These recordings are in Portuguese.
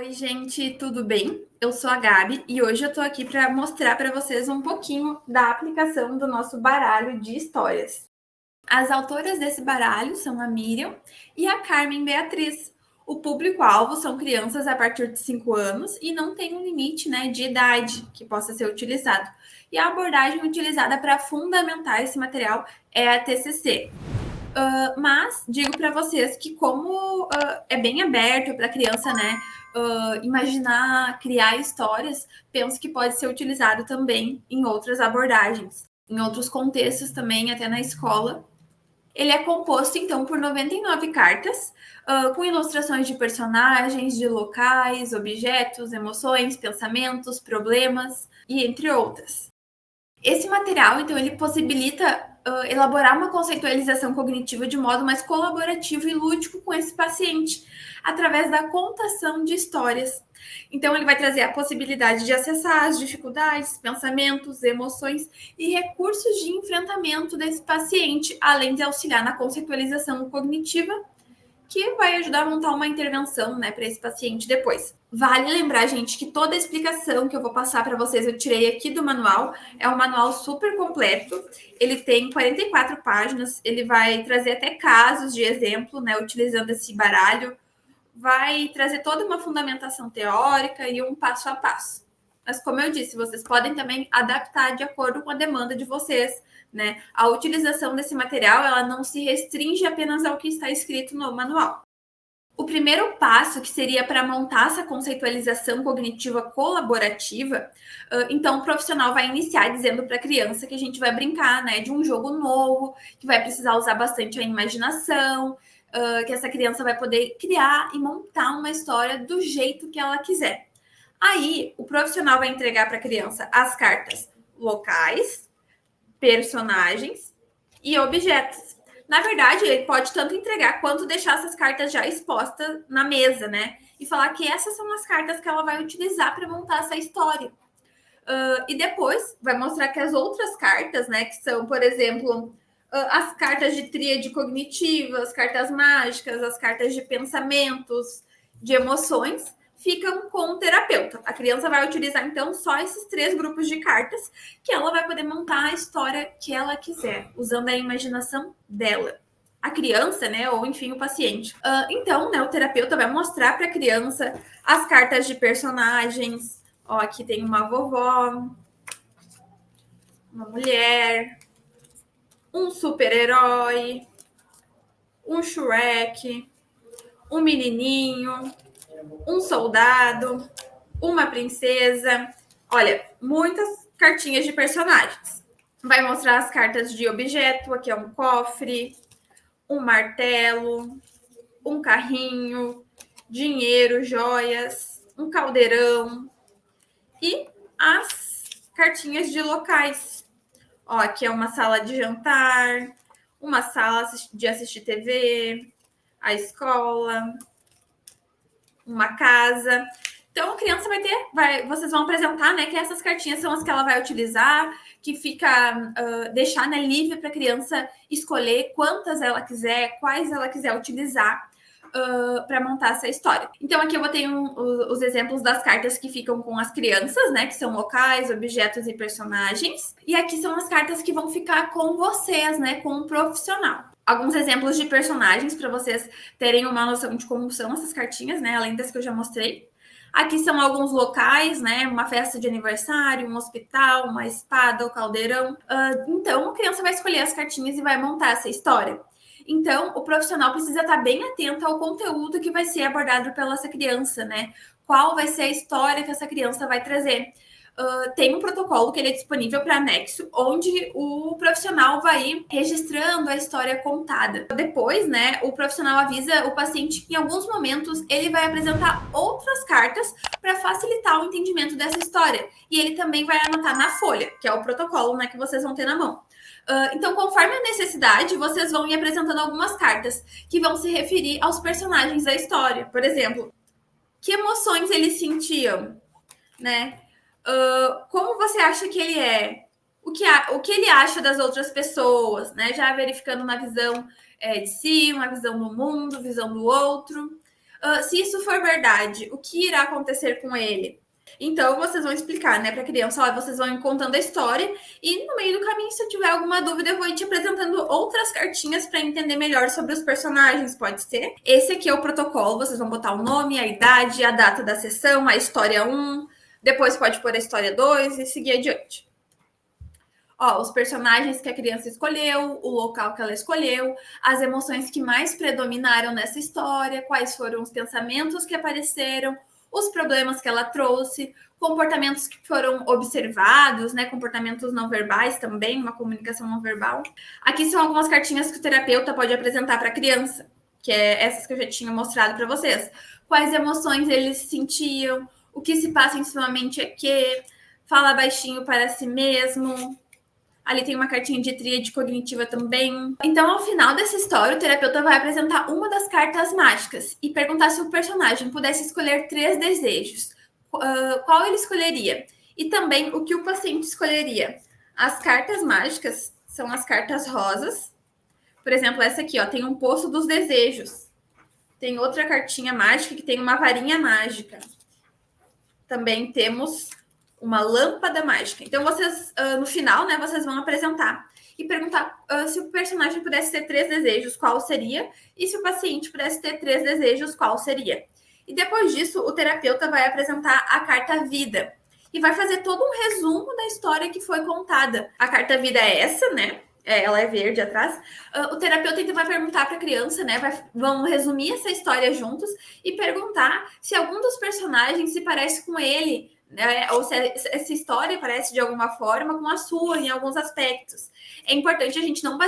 Oi, gente, tudo bem? Eu sou a Gabi e hoje eu tô aqui para mostrar para vocês um pouquinho da aplicação do nosso baralho de histórias. As autoras desse baralho são a Miriam e a Carmen Beatriz. O público-alvo são crianças a partir de 5 anos e não tem um limite, de idade que possa ser utilizado. E a abordagem utilizada para fundamentar esse material é a TCC. Mas digo para vocês que como é bem aberto para a criança, imaginar, criar histórias, penso que pode ser utilizado também em outras abordagens, em outros contextos também, até na escola. Ele é composto, então, por 99 cartas, com ilustrações de personagens, de locais, objetos, emoções, pensamentos, problemas e entre outras. Esse material, então, ele possibilita elaborar uma conceitualização cognitiva de modo mais colaborativo e lúdico com esse paciente, através da contação de histórias. Então, ele vai trazer a possibilidade de acessar as dificuldades, pensamentos, emoções e recursos de enfrentamento desse paciente, além de auxiliar na conceitualização cognitiva, que vai ajudar a montar uma intervenção, para esse paciente depois. Vale lembrar, gente, que toda a explicação que eu vou passar para vocês eu tirei aqui do manual. É um manual super completo. Ele tem 44 páginas. Ele vai trazer até casos de exemplo, utilizando esse baralho. Vai trazer toda uma fundamentação teórica e um passo a passo. Mas, como eu disse, vocês podem também adaptar de acordo com a demanda de vocês, A utilização desse material, ela não se restringe apenas ao que está escrito no manual. O primeiro passo, que seria para montar essa conceitualização cognitiva colaborativa, então o profissional vai iniciar dizendo para a criança que a gente vai brincar, de um jogo novo, que vai precisar usar bastante a imaginação, que essa criança vai poder criar e montar uma história do jeito que ela quiser. Aí, o profissional vai entregar para a criança as cartas locais, personagens e objetos. Na verdade, ele pode tanto entregar quanto deixar essas cartas já expostas na mesa, E falar que essas são as cartas que ela vai utilizar para montar essa história. E depois vai mostrar que as outras cartas, que são, por exemplo, as cartas de tríade cognitiva, as cartas mágicas, as cartas de pensamentos, de emoções, ficam com o terapeuta. A criança vai utilizar, então, só esses 3 grupos de cartas que ela vai poder montar a história que ela quiser, usando a imaginação dela. A criança, ou enfim, o paciente. Então, o terapeuta vai mostrar para a criança as cartas de personagens. Ó, aqui tem uma vovó, uma mulher, um super-herói, um Shrek, um menininho, um soldado, uma princesa. Olha, muitas cartinhas de personagens. Vai mostrar as cartas de objeto. Aqui é um cofre, um martelo, um carrinho, dinheiro, joias, um caldeirão e as cartinhas de locais. Ó, aqui é uma sala de jantar, uma sala de assistir TV, a escola, uma casa. Então, a criança vocês vão apresentar, que essas cartinhas são as que ela vai utilizar, que fica, deixar, livre para a criança escolher quantas ela quiser, quais ela quiser utilizar para montar essa história. Então, aqui eu botei os exemplos das cartas que ficam com as crianças, que são locais, objetos e personagens. E aqui são as cartas que vão ficar com vocês, com o profissional. Alguns exemplos de personagens para vocês terem uma noção de como são essas cartinhas, além das que eu já mostrei. Aqui são alguns locais, uma festa de aniversário, um hospital, uma espada, o caldeirão. Então, a criança vai escolher as cartinhas e vai montar essa história. Então, o profissional precisa estar bem atento ao conteúdo que vai ser abordado pela essa criança, Qual vai ser a história que essa criança vai trazer. Tem um protocolo que ele é disponível para anexo, onde o profissional vai ir registrando a história contada. Depois, o profissional avisa o paciente que em alguns momentos ele vai apresentar outras cartas para facilitar o entendimento dessa história. E ele também vai anotar na folha, que é o protocolo, que vocês vão ter na mão. Então, conforme a necessidade, vocês vão ir apresentando algumas cartas que vão se referir aos personagens da história. Por exemplo, que emoções eles sentiam, como você acha que ele é? O que ele acha das outras pessoas, Já verificando uma visão de si, uma visão do mundo, visão do outro. Se isso for verdade, o que irá acontecer com ele? Então, vocês vão explicar, né, para a criança, ó, vocês vão contando a história e no meio do caminho, se eu tiver alguma dúvida, eu vou ir te apresentando outras cartinhas para entender melhor sobre os personagens, pode ser? Esse aqui é o protocolo, vocês vão botar o nome, a idade, a data da sessão, a história 1, depois pode pôr a história 2 e seguir adiante. Ó, os personagens que a criança escolheu, o local que ela escolheu, as emoções que mais predominaram nessa história, quais foram os pensamentos que apareceram, os problemas que ela trouxe, comportamentos que foram observados, né? Comportamentos não verbais também, uma comunicação não verbal. Aqui são algumas cartinhas que o terapeuta pode apresentar para a criança, que é essas que eu já tinha mostrado para vocês. Quais emoções eles sentiam, o que se passa em sua mente é que, fala baixinho para si mesmo. Ali tem uma cartinha de tríade cognitiva também. Então, ao final dessa história, o terapeuta vai apresentar uma das cartas mágicas e perguntar se o personagem pudesse escolher 3 desejos. Qual ele escolheria? E também o que o paciente escolheria. As cartas mágicas são as cartas rosas. Por exemplo, essa aqui, ó, tem um poço dos desejos. Tem outra cartinha mágica que tem uma varinha mágica. Também temos uma lâmpada mágica. Então, vocês, no final, né, vocês vão apresentar e perguntar se o personagem pudesse ter 3 desejos, qual seria? E se o paciente pudesse ter 3 desejos, qual seria? E depois disso, o terapeuta vai apresentar a carta vida e vai fazer todo um resumo da história que foi contada. A carta vida é essa, né? Ela é verde atrás. O terapeuta então vai perguntar para a criança, né? Vão resumir essa história juntos e perguntar se algum dos personagens se parece com ele, né? Ou se essa história parece de alguma forma com a sua em alguns aspectos. É importante a gente não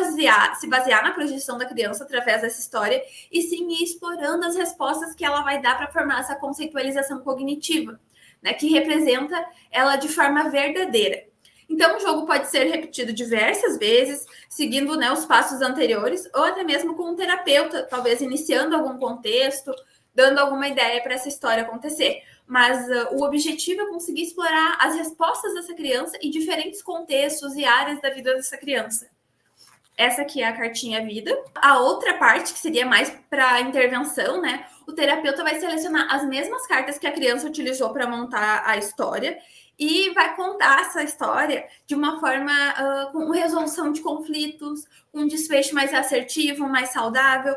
se basear na projeção da criança através dessa história e sim ir explorando as respostas que ela vai dar para formar essa conceitualização cognitiva, né? Que representa ela de forma verdadeira. Então, o jogo pode ser repetido diversas vezes, seguindo, né, os passos anteriores, ou até mesmo com um terapeuta, talvez iniciando algum contexto, dando alguma ideia para essa história acontecer. Mas o objetivo é conseguir explorar as respostas dessa criança em diferentes contextos e áreas da vida dessa criança. Essa aqui é a cartinha vida. A outra parte, que seria mais para intervenção, né? O terapeuta vai selecionar as mesmas cartas que a criança utilizou para montar a história e vai contar essa história de uma forma com resolução de conflitos, um desfecho mais assertivo, mais saudável,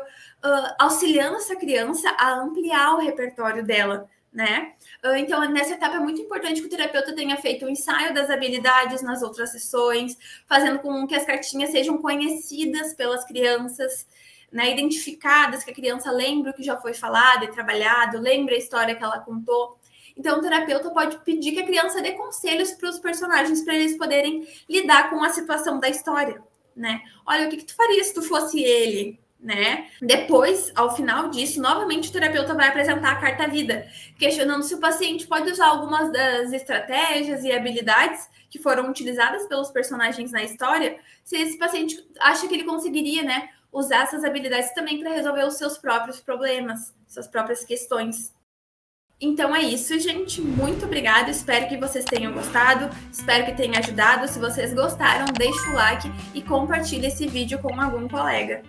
auxiliando essa criança a ampliar o repertório dela, né? Então, nessa etapa é muito importante que o terapeuta tenha feito um ensaio das habilidades nas outras sessões, fazendo com que as cartinhas sejam conhecidas pelas crianças, né, identificadas, que a criança lembre o que já foi falado e trabalhado, lembre a história que ela contou. Então, o terapeuta pode pedir que a criança dê conselhos para os personagens, para eles poderem lidar com a situação da história, né? Olha, o que tu faria se tu fosse ele, né? Depois, ao final disso, novamente o terapeuta vai apresentar a carta vida, questionando se o paciente pode usar algumas das estratégias e habilidades que foram utilizadas pelos personagens na história, se esse paciente acha que ele conseguiria, né, usar essas habilidades também para resolver os seus próprios problemas, suas próprias questões. Então é isso, gente. Muito obrigada. Espero que vocês tenham gostado. Espero que tenha ajudado. Se vocês gostaram, deixe o like e compartilhe esse vídeo com algum colega.